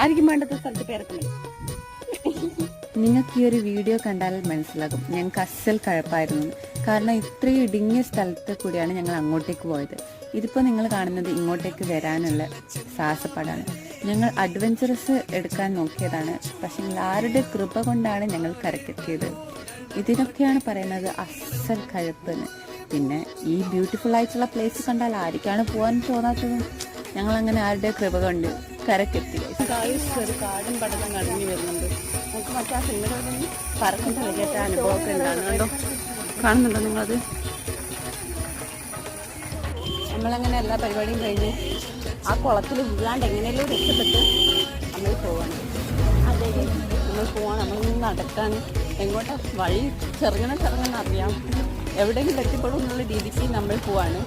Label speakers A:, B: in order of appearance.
A: ആയിരിക്കും വേണ്ടത് സ്ഥലത്ത് പേരൊക്കെ
B: നിങ്ങൾക്ക് ഈ ഒരു വീഡിയോ കണ്ടാൽ മനസ്സിലാകും ഞങ്ങൾക്ക് അസൽ കഴപ്പായിരുന്നു. കാരണം ഇത്രയും ഇടുങ്ങിയ സ്ഥലത്ത് കൂടിയാണ് ഞങ്ങൾ അങ്ങോട്ടേക്ക് പോയത്. ഇതിപ്പോൾ നിങ്ങൾ കാണുന്നത് ഇങ്ങോട്ടേക്ക് വരാനുള്ള സാഹസപ്പാടാണ്. ഞങ്ങൾ അഡ്വഞ്ചറസ് എടുക്കാൻ നോക്കിയതാണ്, പക്ഷേ ആരുടെ കൃപ കൊണ്ടാണ് ഞങ്ങൾ കരക്കെത്തിയത്. ഇതിനൊക്കെയാണ് പറയുന്നത് അസൽ കഴപ്പെന്ന്. പിന്നെ ഈ ബ്യൂട്ടിഫുൾ ആയിട്ടുള്ള പ്ലേസ് കണ്ടാൽ ആർക്കാണ് പോകാൻ തോന്നാത്തത്? ഞങ്ങളങ്ങനെ ആരുടെ കൃപ കൊണ്ട് കരക്കെത്തി.
A: ഒരു കാടും പടക്കം കഴിഞ്ഞു വരുന്നുണ്ട്. നമുക്ക് മറ്റാ സിനിമകളിൽ പറക്കുന്ന വലിയ അനുഭവമൊക്കെ ഉണ്ടാകും. കണ്ടോ, കാണുന്നുണ്ടോ നിങ്ങളത്? നമ്മളങ്ങനെ എല്ലാ പരിപാടിയും കഴിഞ്ഞ് ആ കുളത്തിൽ വീഴാണ്ട് എങ്ങനെയെങ്കിലും രക്ഷപ്പെട്ട് നമ്മൾ പോവാണ്. അതെ, നമ്മൾ പോവാണ്. നമ്മളിങ്ങനെ നടക്കാൻ എങ്ങോട്ടാ വഴി ചെറുങ്ങനെ അറിയാം, എവിടെയെങ്കിലും എത്തിപ്പെടും എന്നുള്ള രീതിക്ക് നമ്മൾ പോവാണ്.